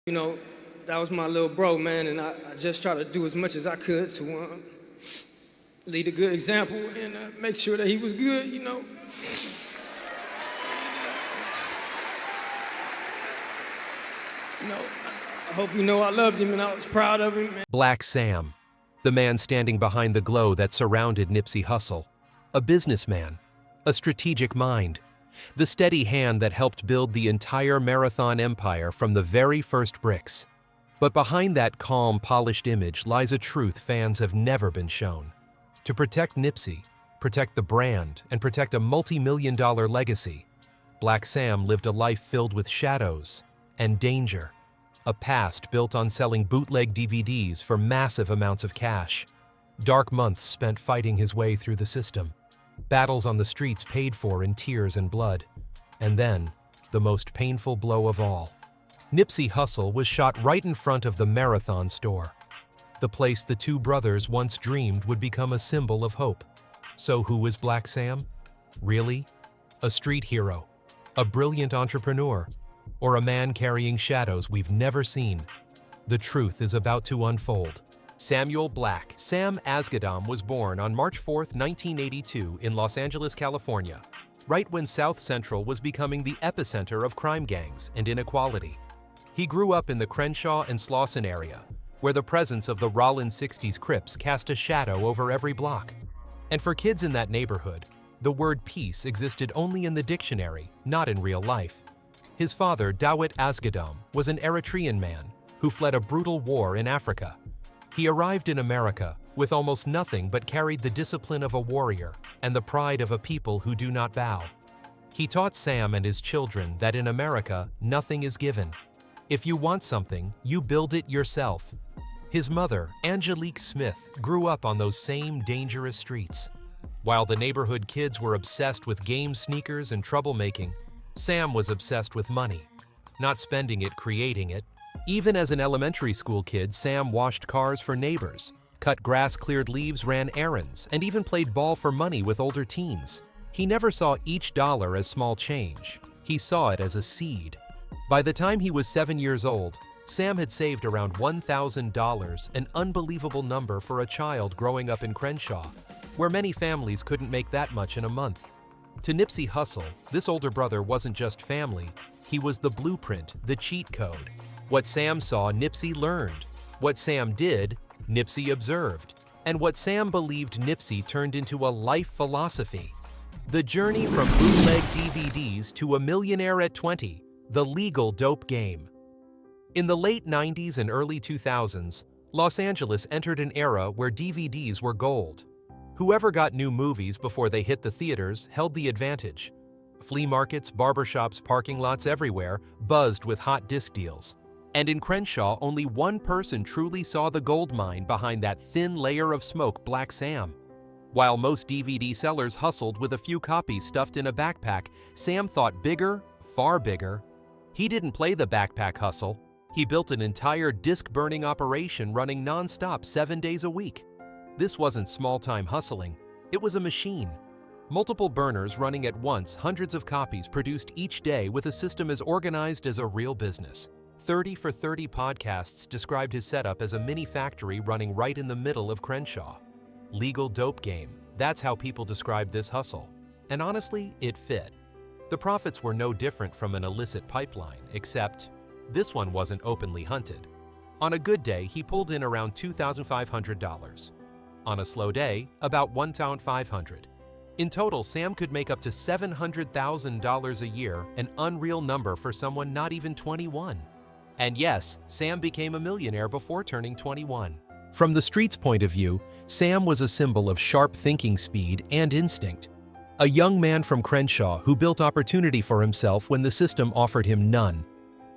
You know, that was my little bro, man, and I just try to do as much as I could to lead a good example and make sure that he was good, you know. I hope you know I loved him and I was proud of him. Blacc Sam, the man standing behind the glow that surrounded Nipsey Hussle, a businessman, a strategic mind, the steady hand that helped build the entire marathon empire from the very first bricks. But behind that calm, polished image lies a truth fans have never been shown. To protect Nipsey, protect the brand, and protect a multi-million-dollar legacy, Blacc Sam lived a life filled with shadows and danger. A past built on selling bootleg DVDs for massive amounts of cash. Dark months spent fighting his way through the system. Battles on the streets paid for in tears and blood. And then, the most painful blow of all. Nipsey Hussle was shot right in front of the Marathon store. The place the two brothers once dreamed would become a symbol of hope. So who is Blacc Sam? Really? A street hero? A brilliant entrepreneur? Or a man carrying shadows we've never seen? The truth is about to unfold. Samuel Blacc Sam Asghedom was born on March 4, 1982 in Los Angeles, California, right when South Central was becoming the epicenter of crime gangs and inequality. He grew up in the Crenshaw and Slauson area, where the presence of the Rollin 60s Crips cast a shadow over every block. And for kids in that neighborhood, the word peace existed only in the dictionary, not in real life. His father, Dawit Asghedom, was an Eritrean man who fled a brutal war in Africa. He arrived in America with almost nothing but carried the discipline of a warrior and the pride of a people who do not bow. He taught Sam and his children that in America, nothing is given. If you want something, you build it yourself. His mother, Angelique Smith, grew up on those same dangerous streets. While the neighborhood kids were obsessed with game sneakers and troublemaking, Sam was obsessed with money, not spending it, creating it. Even as an elementary school kid, Sam washed cars for neighbors, cut grass, cleared leaves, ran errands, and even played ball for money with older teens. He never saw each dollar as small change. He saw it as a seed. By the time he was 7 years old, Sam had saved around $1,000, an unbelievable number for a child growing up in Crenshaw, where many families couldn't make that much in a month. To Nipsey Hussle, this older brother wasn't just family, he was the blueprint, the cheat code. What Sam saw, Nipsey learned. What Sam did, Nipsey observed. And what Sam believed, Nipsey turned into a life philosophy. The journey from bootleg DVDs to a millionaire at 20, the legal dope game. In the late 90s and early 2000s, Los Angeles entered an era where DVDs were gold. Whoever got new movies before they hit the theaters held the advantage. Flea markets, barbershops, parking lots everywhere buzzed with hot disc deals. And in Crenshaw, only one person truly saw the gold mine behind that thin layer of smoke, Blacc Sam. While most DVD sellers hustled with a few copies stuffed in a backpack, Sam thought bigger, far bigger. He didn't play the backpack hustle. He built an entire disc-burning operation running non-stop 7 days a week. This wasn't small-time hustling. It was a machine. Multiple burners running at once, hundreds of copies produced each day with a system as organized as a real business. 30 for 30 podcasts described his setup as a mini factory running right in the middle of Crenshaw. Legal dope game. That's how people described this hustle. And honestly, it fit. The profits were no different from an illicit pipeline, except this one wasn't openly hunted. On a good day, he pulled in around $2,500. On a slow day, about $1,500. In total, Sam could make up to $700,000 a year, an unreal number for someone not even 21. And yes, Sam became a millionaire before turning 21. From the street's point of view, Sam was a symbol of sharp thinking speed and instinct. A young man from Crenshaw who built opportunity for himself when the system offered him none.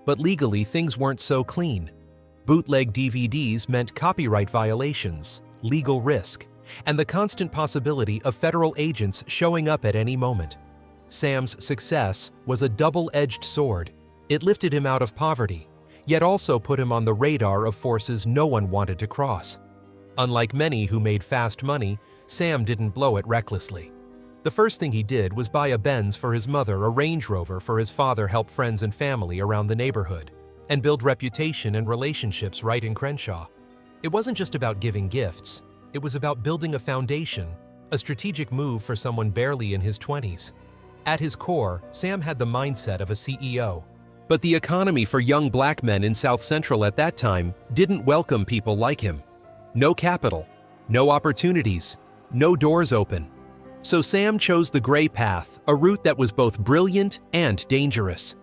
But legally, things weren't so clean. Bootleg DVDs meant copyright violations, legal risk, and the constant possibility of federal agents showing up at any moment. Sam's success was a double-edged sword. It lifted him out of poverty, yet also put him on the radar of forces no one wanted to cross. Unlike many who made fast money, Sam didn't blow it recklessly. The first thing he did was buy a Benz for his mother, a Range Rover for his father, help friends and family around the neighborhood. and build reputation and relationships right in Crenshaw. It wasn't just about giving gifts, it was about building a foundation, a strategic move for someone barely in his 20s. At his core, Sam had the mindset of a CEO. But the economy for young black men in South Central at that time didn't welcome people like him. No capital, no opportunities, no doors open. So Sam chose the gray path, a route that was both brilliant and dangerous.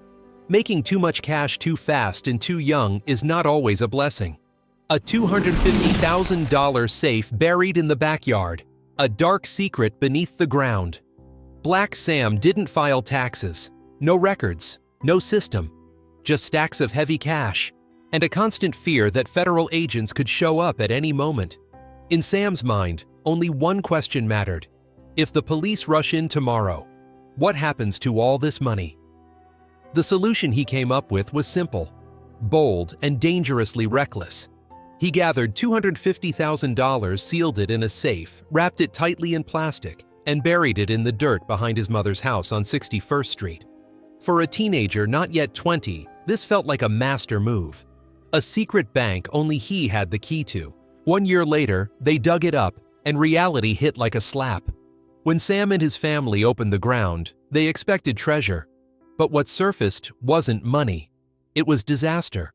Making too much cash too fast and too young is not always a blessing. A $250,000 safe buried in the backyard, a dark secret beneath the ground. Blacc Sam didn't file taxes, no records, no system, just stacks of heavy cash, and a constant fear that federal agents could show up at any moment. In Sam's mind, only one question mattered. If the police rush in tomorrow, what happens to all this money? The solution he came up with was simple, bold, and dangerously reckless. He gathered $250,000, sealed it in a safe, wrapped it tightly in plastic, and buried it in the dirt behind his mother's house on 61st Street. For a teenager not yet 20, this felt like a master move. A secret bank only he had the key to. 1 year later, they dug it up, and reality hit like a slap. When Sam and his family opened the ground, they expected treasure. But what surfaced wasn't money. It was disaster.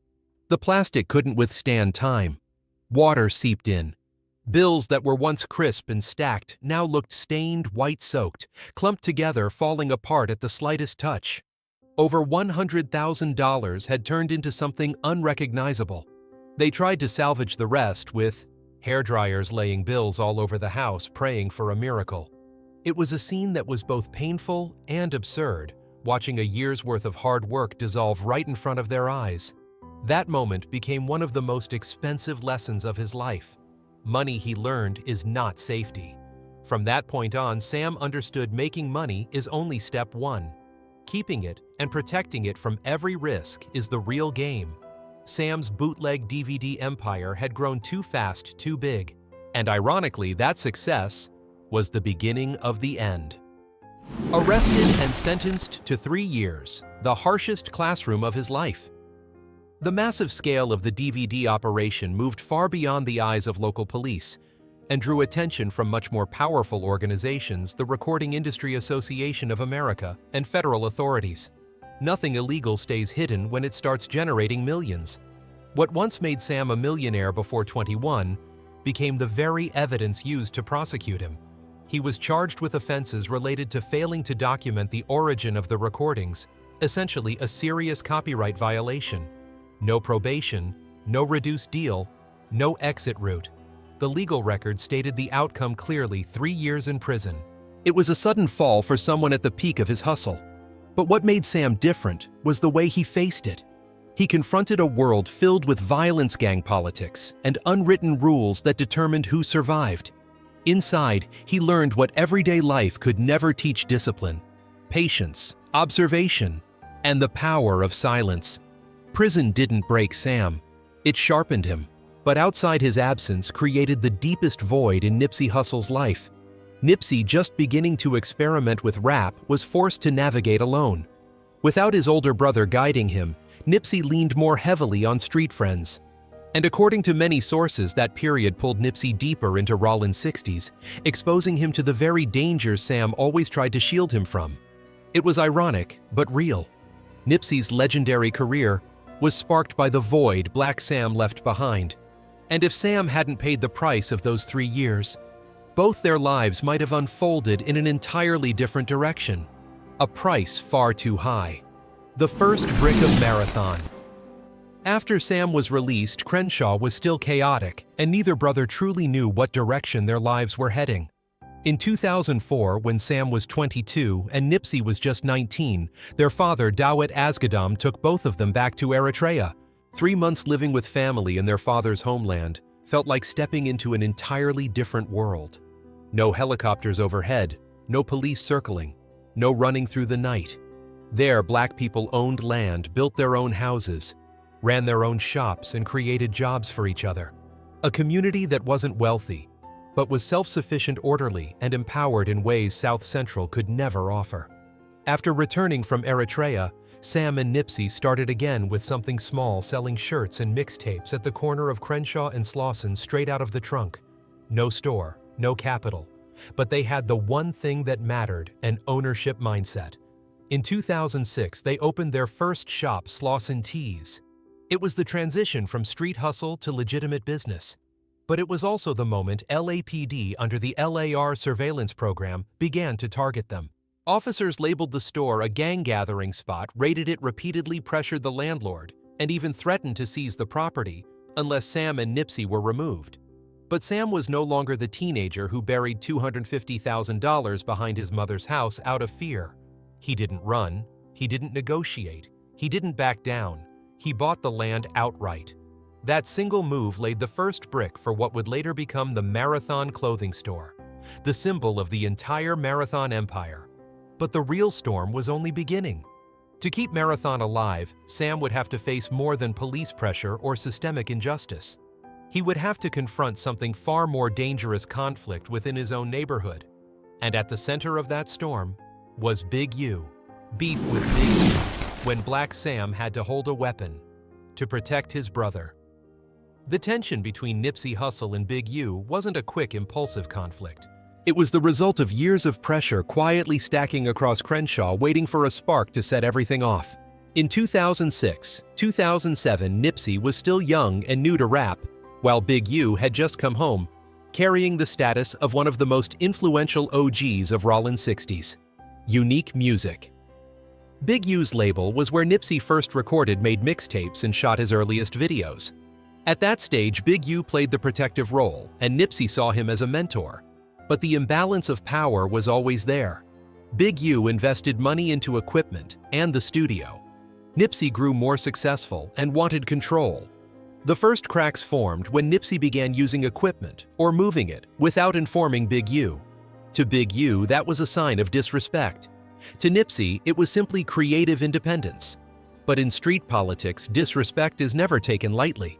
The plastic couldn't withstand time. Water seeped in. Bills that were once crisp and stacked now looked stained, white-soaked, clumped together, falling apart at the slightest touch. Over $100,000 had turned into something unrecognizable. They tried to salvage the rest with hairdryers laying bills all over the house, praying for a miracle. It was a scene that was both painful and absurd, watching a year's worth of hard work dissolve right in front of their eyes. That moment became one of the most expensive lessons of his life. Money, he learned, is not safety. From that point on, Sam understood making money is only step one. Keeping it and protecting it from every risk is the real game. Sam's bootleg DVD empire had grown too fast, too big. And ironically, that success was the beginning of the end. Arrested and sentenced to 3 years, the harshest classroom of his life. The massive scale of the DVD operation moved far beyond the eyes of local police and drew attention from much more powerful organizations, the Recording Industry Association of America, and federal authorities. Nothing illegal stays hidden when it starts generating millions. What once made Sam a millionaire before 21 became the very evidence used to prosecute him. He was charged with offenses related to failing to document the origin of the recordings, essentially a serious copyright violation. No probation, no reduced deal, no exit route. The legal record stated the outcome clearly: 3 years in prison. It was a sudden fall for someone at the peak of his hustle. But what made Sam different was the way he faced it. He confronted a world filled with violence, gang politics, and unwritten rules that determined who survived. Inside, he learned what everyday life could never teach: discipline, patience, observation, and the power of silence. Prison didn't break Sam. It sharpened him. But outside his absence created the deepest void in Nipsey Hussle's life. Nipsey, just beginning to experiment with rap, was forced to navigate alone. Without his older brother guiding him, Nipsey leaned more heavily on street friends. And according to many sources, that period pulled Nipsey deeper into Rollin's 60s, exposing him to the very dangers Sam always tried to shield him from. It was ironic, but real. Nipsey's legendary career was sparked by the void Blacc Sam left behind. And if Sam hadn't paid the price of those 3 years, both their lives might have unfolded in an entirely different direction. A price far too high. The first brick of Marathon. After Sam was released, Crenshaw was still chaotic, and neither brother truly knew what direction their lives were heading. In 2004, when Sam was 22 and Nipsey was just 19, their father, Dawit Asgadam, took both of them back to Eritrea. 3 months living with family in their father's homeland felt like stepping into an entirely different world. No helicopters overhead, no police circling, no running through the night. There, black people owned land, built their own houses, ran their own shops, and created jobs for each other. A community that wasn't wealthy, but was self-sufficient, orderly, and empowered in ways South Central could never offer. After returning from Eritrea, Sam and Nipsey started again with something small, selling shirts and mixtapes at the corner of Crenshaw and Slauson straight out of the trunk. No store, no capital, but they had the one thing that mattered, an ownership mindset. In 2006, they opened their first shop, Slauson Tees. It was the transition from street hustle to legitimate business. But it was also the moment LAPD, under the LAR surveillance program, began to target them. Officers labeled the store a gang gathering spot, raided it repeatedly, pressured the landlord, and even threatened to seize the property unless Sam and Nipsey were removed. But Sam was no longer the teenager who buried $250,000 behind his mother's house out of fear. He didn't run, he didn't negotiate, he didn't back down. He bought the land outright. That single move laid the first brick for what would later become the Marathon clothing store, the symbol of the entire Marathon empire. But the real storm was only beginning. To keep Marathon alive, Sam would have to face more than police pressure or systemic injustice. He would have to confront something far more dangerous: conflict within his own neighborhood. And at the center of that storm was Big U. Beef with Big U, when Blacc Sam had to hold a weapon to protect his brother. The tension between Nipsey Hussle and Big U wasn't a quick, impulsive conflict. It was the result of years of pressure quietly stacking across Crenshaw, waiting for a spark to set everything off. In 2006, 2007, Nipsey was still young and new to rap, while Big U had just come home, carrying the status of one of the most influential OGs of Rollin' 60s. Unique music. Big U's label was where Nipsey first recorded, made mixtapes, and shot his earliest videos. At that stage, Big U played the protective role, and Nipsey saw him as a mentor. But the imbalance of power was always there. Big U invested money into equipment and the studio. Nipsey grew more successful and wanted control. The first cracks formed when Nipsey began using equipment or moving it without informing Big U. To Big U, that was a sign of disrespect. To Nipsey, it was simply creative independence. But in street politics, disrespect is never taken lightly.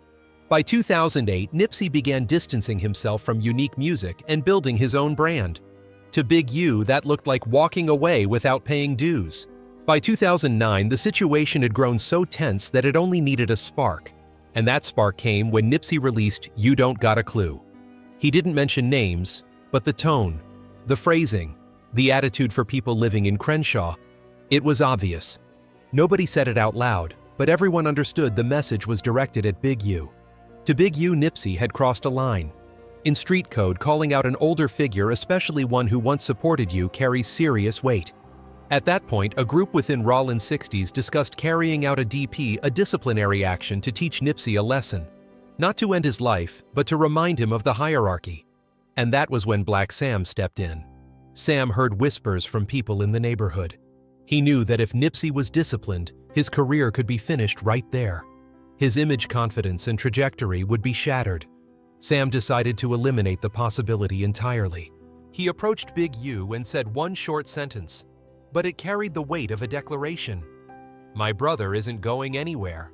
By 2008, Nipsey began distancing himself from unique music and building his own brand. To Big U, that looked like walking away without paying dues. By 2009, the situation had grown so tense that it only needed a spark. And that spark came when Nipsey released You Don't Got a Clue. He didn't mention names, but the tone, the phrasing, the attitude for people living in Crenshaw, it was obvious. Nobody said it out loud, but everyone understood the message was directed at Big U. To Big U, Nipsey had crossed a line. In street code, calling out an older figure, especially one who once supported you, carries serious weight. At that point, a group within Rollin' 60s discussed carrying out a DP, a disciplinary action, to teach Nipsey a lesson. Not to end his life, but to remind him of the hierarchy. And that was when Blacc Sam stepped in. Sam heard whispers from people in the neighborhood. He knew that if Nipsey was disciplined, his career could be finished right there. His image, confidence, and trajectory would be shattered. Sam decided to eliminate the possibility entirely. He approached Big U and said one short sentence, but it carried the weight of a declaration. "My brother isn't going anywhere."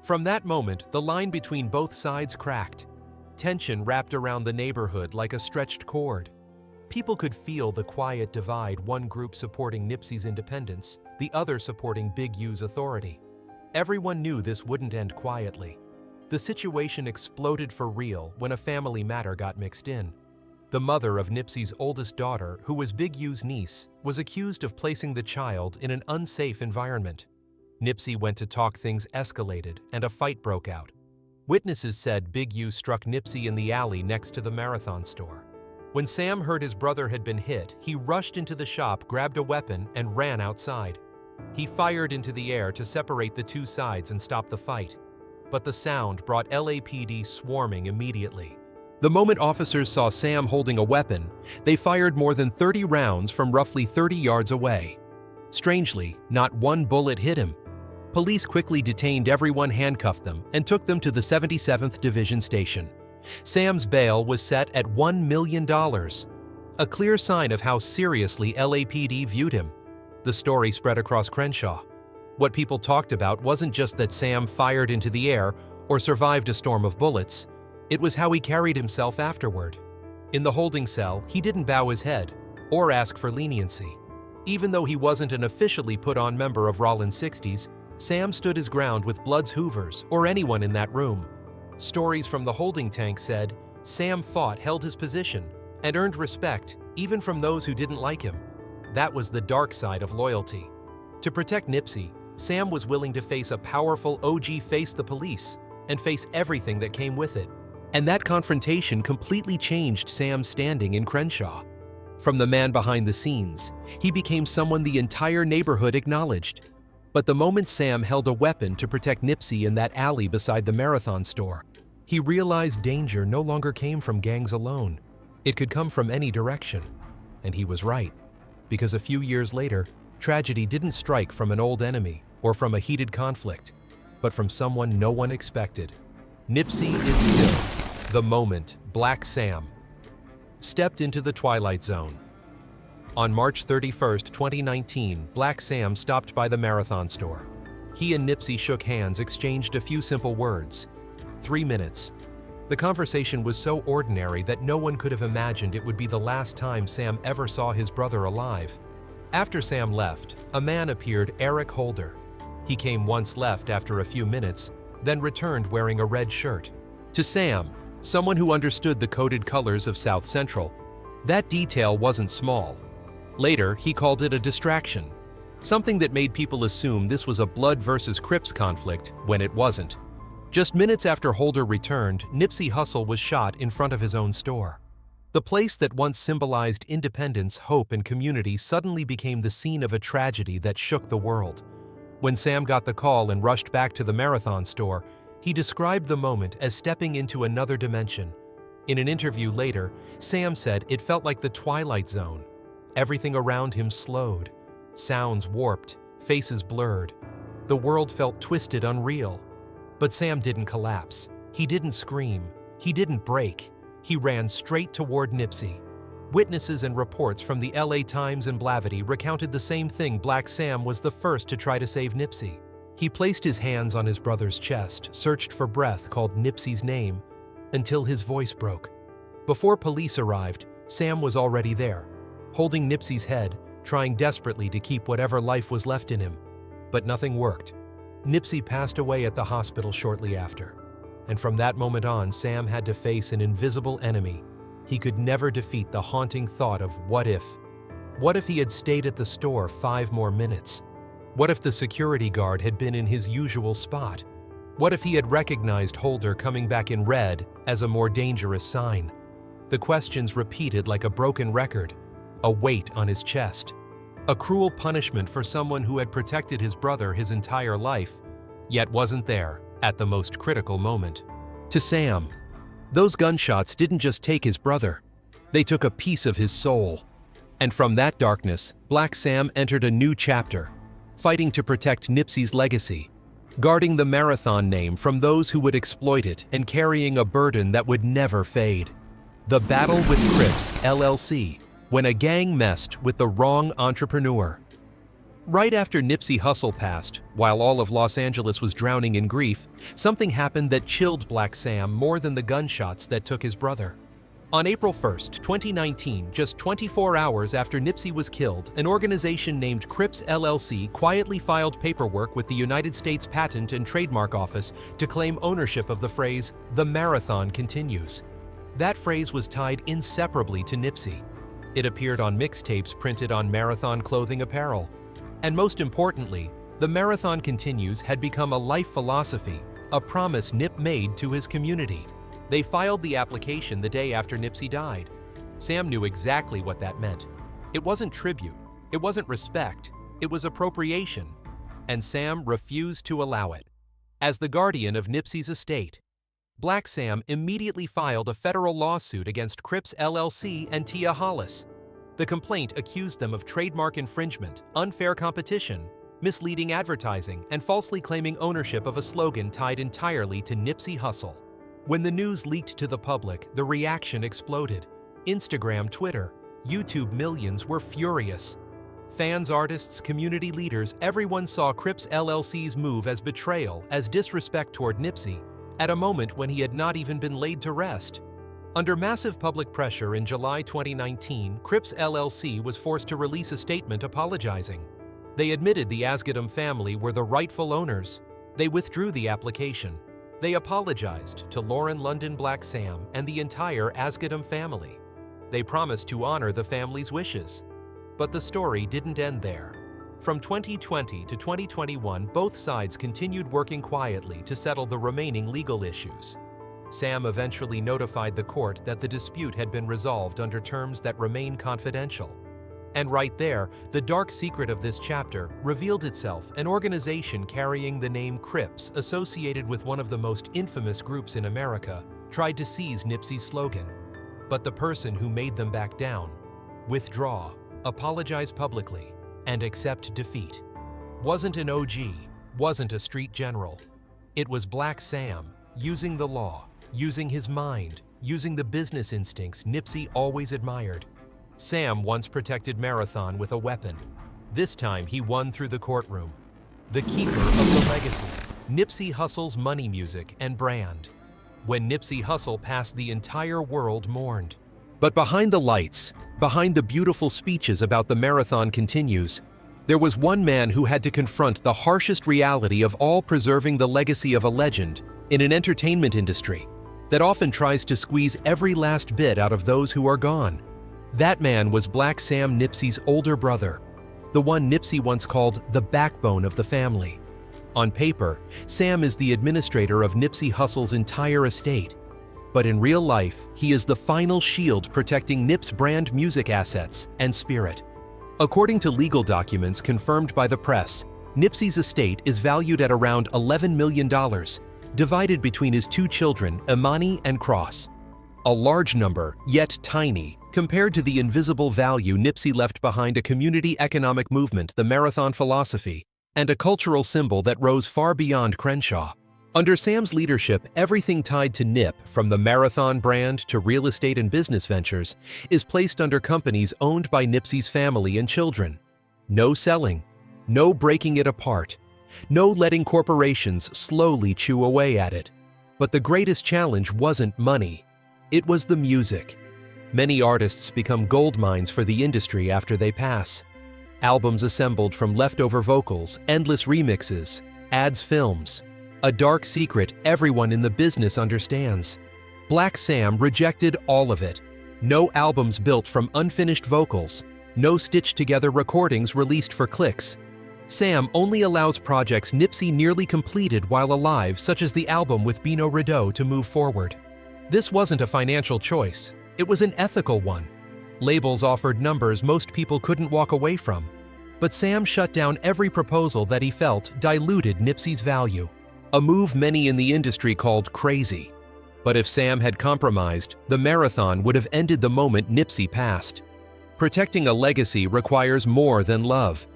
From that moment, the line between both sides cracked. Tension wrapped around the neighborhood like a stretched cord. People could feel the quiet divide, one group supporting Nipsey's independence, the other supporting Big U's authority. Everyone knew this wouldn't end quietly. The situation exploded for real when a family matter got mixed in. The mother of Nipsey's oldest daughter, who was Big U's niece, was accused of placing the child in an unsafe environment. Nipsey went to talk, things escalated, and a fight broke out. Witnesses said Big U struck Nipsey in the alley next to the Marathon store. When Sam heard his brother had been hit, he rushed into the shop, grabbed a weapon, and ran outside. He fired into the air to separate the two sides and stop the fight. But the sound brought LAPD swarming immediately. The moment officers saw Sam holding a weapon, they fired more than 30 rounds from roughly 30 yards away. Strangely, not one bullet hit him. Police quickly detained everyone, handcuffed them, and took them to the 77th Division Station. Sam's bail was set at $1 million, a clear sign of how seriously LAPD viewed him. The story spread across Crenshaw. What people talked about wasn't just that Sam fired into the air or survived a storm of bullets. It was how he carried himself afterward. In the holding cell, he didn't bow his head or ask for leniency. Even though he wasn't an officially put-on member of Rollins 60s, Sam stood his ground with Bloods Hoovers or anyone in that room. Stories from the holding tank said Sam fought, held his position, and earned respect even from those who didn't like him. That was the dark side of loyalty. To protect Nipsey, Sam was willing to face a powerful OG, face the police, and face everything that came with it. And that confrontation completely changed Sam's standing in Crenshaw. From the man behind the scenes, he became someone the entire neighborhood acknowledged. But the moment Sam held a weapon to protect Nipsey in that alley beside the Marathon store, he realized danger no longer came from gangs alone. It could come from any direction. And he was right, because a few years later, tragedy didn't strike from an old enemy or from a heated conflict, but from someone no one expected. Nipsey is killed the moment Blacc Sam stepped into the Twilight Zone. On March 31, 2019, Blacc Sam stopped by the Marathon store. He and Nipsey shook hands, exchanged a few simple words. 3 minutes. The conversation was so ordinary that no one could have imagined it would be the last time Sam ever saw his brother alive. After Sam left, a man appeared, Eric Holder. He came once, left after a few minutes, then returned wearing a red shirt. To Sam, someone who understood the coded colors of South Central, that detail wasn't small. Later, he called it a distraction, something that made people assume this was a Blood versus Crips conflict when it wasn't. Just minutes after Holder returned, Nipsey Hussle was shot in front of his own store. The place that once symbolized independence, hope, and community suddenly became the scene of a tragedy that shook the world. When Sam got the call and rushed back to the Marathon store, he described the moment as stepping into another dimension. In an interview later, Sam said it felt like the Twilight Zone. Everything around him slowed, sounds warped, faces blurred. The world felt twisted, unreal. But Sam didn't collapse. He didn't scream. He didn't break. He ran straight toward Nipsey. Witnesses and reports from the LA Times and Blavity recounted the same thing. Blacc Sam was the first to try to save Nipsey. He placed his hands on his brother's chest, searched for breath, called Nipsey's name, until his voice broke. Before police arrived, Sam was already there, holding Nipsey's head, trying desperately to keep whatever life was left in him. But nothing worked. Nipsey passed away at the hospital shortly after. And from that moment on, Sam had to face an invisible enemy. He could never defeat the haunting thought of what if? What if he had stayed at the store 5 more minutes? What if the security guard had been in his usual spot? What if he had recognized Holder coming back in red as a more dangerous sign? The questions repeated like a broken record, a weight on his chest. A cruel punishment for someone who had protected his brother his entire life, yet wasn't there at the most critical moment. To Sam, those gunshots didn't just take his brother, they took a piece of his soul. And from that darkness, Blacc Sam entered a new chapter, fighting to protect Nipsey's legacy, guarding the Marathon name from those who would exploit it and carrying a burden that would never fade. The battle with Crips, LLC, when a gang messed with the wrong entrepreneur. Right after Nipsey Hussle passed, while all of Los Angeles was drowning in grief, something happened that chilled Blacc Sam more than the gunshots that took his brother. On April 1st, 2019, just 24 hours after Nipsey was killed, an organization named Crips LLC quietly filed paperwork with the United States Patent and Trademark Office to claim ownership of the phrase, "The Marathon Continues." That phrase was tied inseparably to Nipsey. It appeared on mixtapes printed on Marathon clothing apparel. And most importantly, The Marathon Continues had become a life philosophy, a promise Nip made to his community. They filed the application the day after Nipsey died. Sam knew exactly what that meant. It wasn't tribute, it wasn't respect, it was appropriation. And Sam refused to allow it. As the guardian of Nipsey's estate, Blacc Sam immediately filed a federal lawsuit against Crips LLC and Tia Hollis. The complaint accused them of trademark infringement, unfair competition, misleading advertising, and falsely claiming ownership of a slogan tied entirely to Nipsey Hussle. When the news leaked to the public, the reaction exploded. Instagram, Twitter, YouTube millions were furious. Fans, artists, community leaders, everyone saw Crips LLC's move as betrayal, as disrespect toward Nipsey, at a moment when he had not even been laid to rest. Under massive public pressure in July 2019, Crips LLC was forced to release a statement apologizing. They admitted the Asghedom family were the rightful owners. They withdrew the application. They apologized to Lauren London Blacc Sam and the entire Asghedom family. They promised to honor the family's wishes. But the story didn't end there. From 2020 to 2021, both sides continued working quietly to settle the remaining legal issues. Sam eventually notified the court that the dispute had been resolved under terms that remain confidential. And right there, the dark secret of this chapter revealed itself: an organization carrying the name Crips, associated with one of the most infamous groups in America, tried to seize Nipsey's slogan. But the person who made them back down, withdraw, apologize publicly, and accept defeat, wasn't an OG, wasn't a street general. It was Blacc Sam, using the law, using his mind, using the business instincts Nipsey always admired. Sam once protected Marathon with a weapon. This time he won through the courtroom. The keeper of the legacy, Nipsey Hussle's money music and brand. When Nipsey Hussle passed, the entire world mourned. But behind the lights, behind the beautiful speeches about the Marathon continues, there was one man who had to confront the harshest reality of all, preserving the legacy of a legend in an entertainment industry that often tries to squeeze every last bit out of those who are gone. That man was Blacc Sam, Nipsey's older brother, the one Nipsey once called the backbone of the family. On paper, Sam is the administrator of Nipsey Hussle's entire estate, but in real life, he is the final shield protecting Nip's brand music assets and spirit. According to legal documents confirmed by the press, Nipsey's estate is valued at around $11 million, divided between his two children, Imani and Cross. A large number, yet tiny, compared to the invisible value Nipsey left behind: a community economic movement, the Marathon philosophy, and a cultural symbol that rose far beyond Crenshaw. Under Sam's leadership, everything tied to Nip, from the Marathon brand to real estate and business ventures, is placed under companies owned by Nipsey's family and children. No selling, no breaking it apart, no letting corporations slowly chew away at it. But the greatest challenge wasn't money, it was the music. Many artists become gold mines for the industry after they pass. Albums assembled from leftover vocals, endless remixes, ads, films. A dark secret everyone in the business understands. Blacc Sam rejected all of it. No albums built from unfinished vocals, no stitched-together recordings released for clicks. Sam only allows projects Nipsey nearly completed while alive, such as the album with Bino Rideau, to move forward. This wasn't a financial choice, it was an ethical one. Labels offered numbers most people couldn't walk away from. But Sam shut down every proposal that he felt diluted Nipsey's value. A move many in the industry called crazy. But if Sam had compromised, the Marathon would have ended the moment Nipsey passed. Protecting a legacy requires more than love.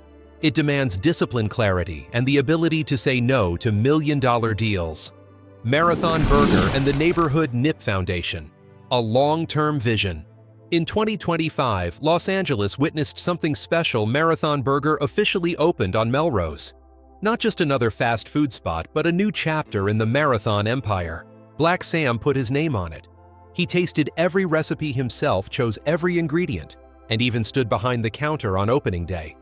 It demands discipline, clarity, and the ability to say no to million-dollar deals. Marathon Burger and the Neighborhood Nip Foundation. A long-term vision. In 2025, Los Angeles witnessed something special. Marathon Burger officially opened on Melrose. Not just another fast food spot, but a new chapter in the Marathon empire. Blacc Sam put his name on it. He tasted every recipe himself, chose every ingredient, and even stood behind the counter on opening day.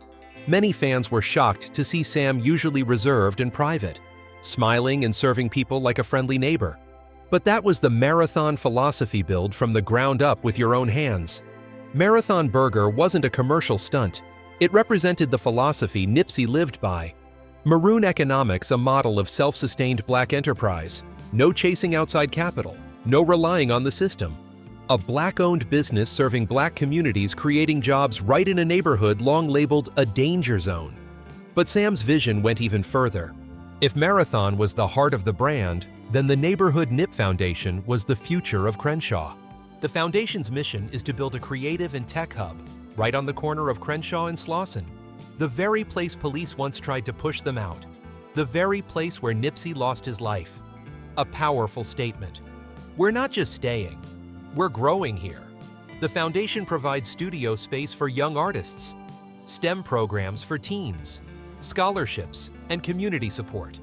Many fans were shocked to see Sam, usually reserved and private, smiling and serving people like a friendly neighbor. But that was the Marathon philosophy: build from the ground up with your own hands. Marathon Burger wasn't a commercial stunt. It represented the philosophy Nipsey lived by. Maroon economics, a model of self-sustained Black enterprise. No chasing outside capital, no relying on the system. A Black-owned business serving Black communities, creating jobs right in a neighborhood long labeled a danger zone. But Sam's vision went even further. If Marathon was the heart of the brand, then the Neighborhood Nip Foundation was the future of Crenshaw. The foundation's mission is to build a creative and tech hub right on the corner of Crenshaw and Slauson. The very place police once tried to push them out. The very place where Nipsey lost his life. A powerful statement. We're not just staying, we're growing here. The foundation provides studio space for young artists, STEM programs for teens, scholarships, and community support.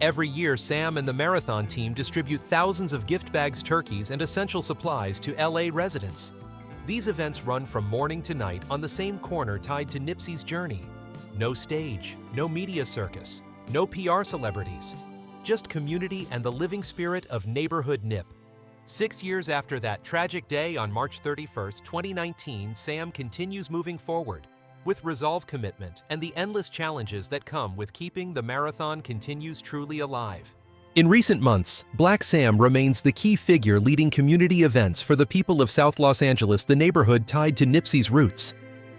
Every year, Sam and the marathon team distribute thousands of gift bags, turkeys, and essential supplies to LA residents. These events run from morning to night on the same corner tied to Nipsey's journey. No stage, no media circus, no PR celebrities, just community and the living spirit of neighborhood Nip. 6 years after that tragic day on March 31st, 2019, Sam continues moving forward with resolve, commitment, and the endless challenges that come with keeping the marathon continues truly alive. In recent months, Blacc Sam remains the key figure leading community events for the people of South Los Angeles, the neighborhood tied to Nipsey's roots.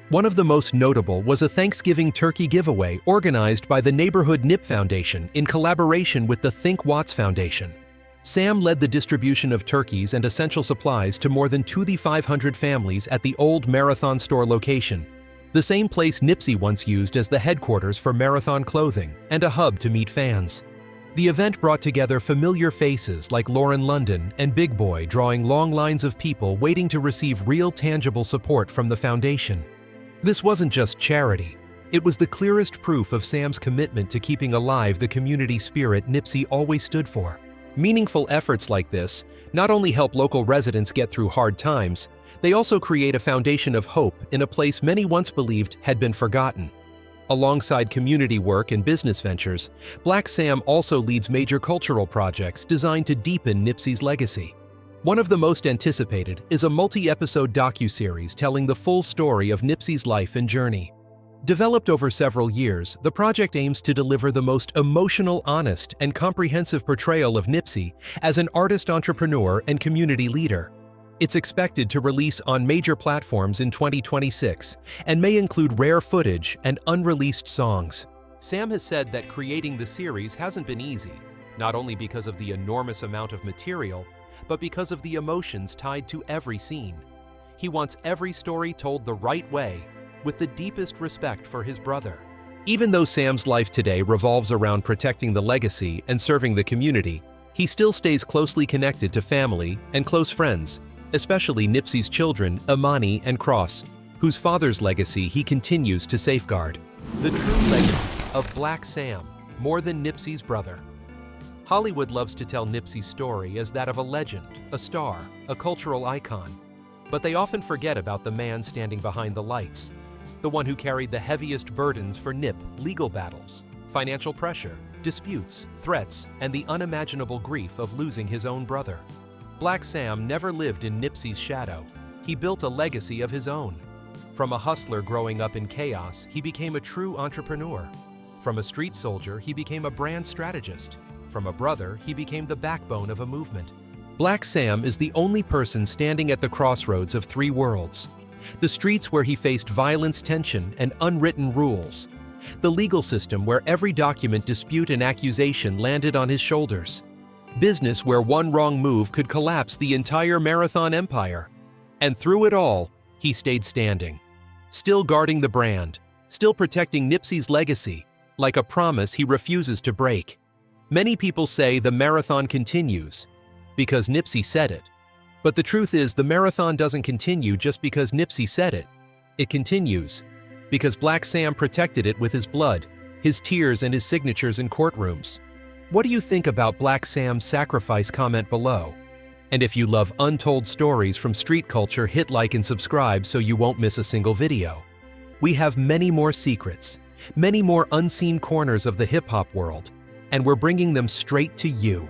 One of the most notable was a Thanksgiving turkey giveaway organized by the Neighborhood Nip Foundation in collaboration with the Think Watts Foundation. Sam led the distribution of turkeys and essential supplies to more than 2,500 families at the old Marathon store location, the same place Nipsey once used as the headquarters for Marathon clothing and a hub to meet fans. The event brought together familiar faces like Lauren London and Big Boy, drawing long lines of people waiting to receive real, tangible support from the foundation. This wasn't just charity. It was the clearest proof of Sam's commitment to keeping alive the community spirit Nipsey always stood for. Meaningful efforts like this not only help local residents get through hard times, they also create a foundation of hope in a place many once believed had been forgotten. Alongside community work and business ventures, Blacc Sam also leads major cultural projects designed to deepen Nipsey's legacy. One of the most anticipated is a multi-episode docuseries telling the full story of Nipsey's life and journey. Developed over several years, the project aims to deliver the most emotional, honest, and comprehensive portrayal of Nipsey as an artist, entrepreneur, and community leader. It's expected to release on major platforms in 2026 and may include rare footage and unreleased songs. Sam has said that creating the series hasn't been easy, not only because of the enormous amount of material, but because of the emotions tied to every scene. He wants every story told the right way, with the deepest respect for his brother. Even though Sam's life today revolves around protecting the legacy and serving the community, he still stays closely connected to family and close friends, especially Nipsey's children, Imani and Cross, whose father's legacy he continues to safeguard. The true legacy of Blacc Sam, more than Nipsey's brother. Hollywood loves to tell Nipsey's story as that of a legend, a star, a cultural icon. But they often forget about the man standing behind the lights, the one who carried the heaviest burdens for Nip: legal battles, financial pressure, disputes, threats, and the unimaginable grief of losing his own brother. Blacc Sam never lived in Nipsey's shadow. He built a legacy of his own. From a hustler growing up in chaos, he became a true entrepreneur. From a street soldier, he became a brand strategist. From a brother, he became the backbone of a movement. Blacc Sam is the only person standing at the crossroads of three worlds: the streets where he faced violence, tension, and unwritten rules; the legal system where every document, dispute, and accusation landed on his shoulders; business where one wrong move could collapse the entire marathon empire. And through it all, he stayed standing, still guarding the brand, still protecting Nipsey's legacy, like a promise he refuses to break. Many people say the marathon continues because Nipsey said it. But the truth is, the marathon doesn't continue just because Nipsey said it. It continues because Blacc Sam protected it with his blood, his tears, and his signatures in courtrooms. What do you think about Blacc Sam's sacrifice? Comment below. And if you love untold stories from street culture, hit like and subscribe so you won't miss a single video. We have many more secrets, many more unseen corners of the hip-hop world, and we're bringing them straight to you.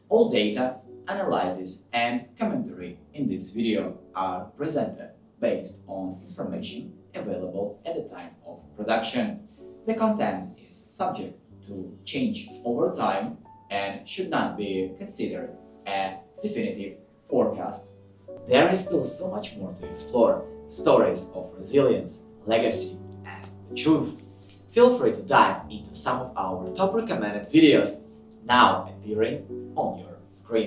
All data, analysis, and commentary in this video are presented based on information available at the time of production. The content is subject to change over time and should not be considered a definitive forecast. There is still so much more to explore: stories of resilience, legacy, and the truth. Feel free to dive into some of our top recommended videos now appearing on your screen.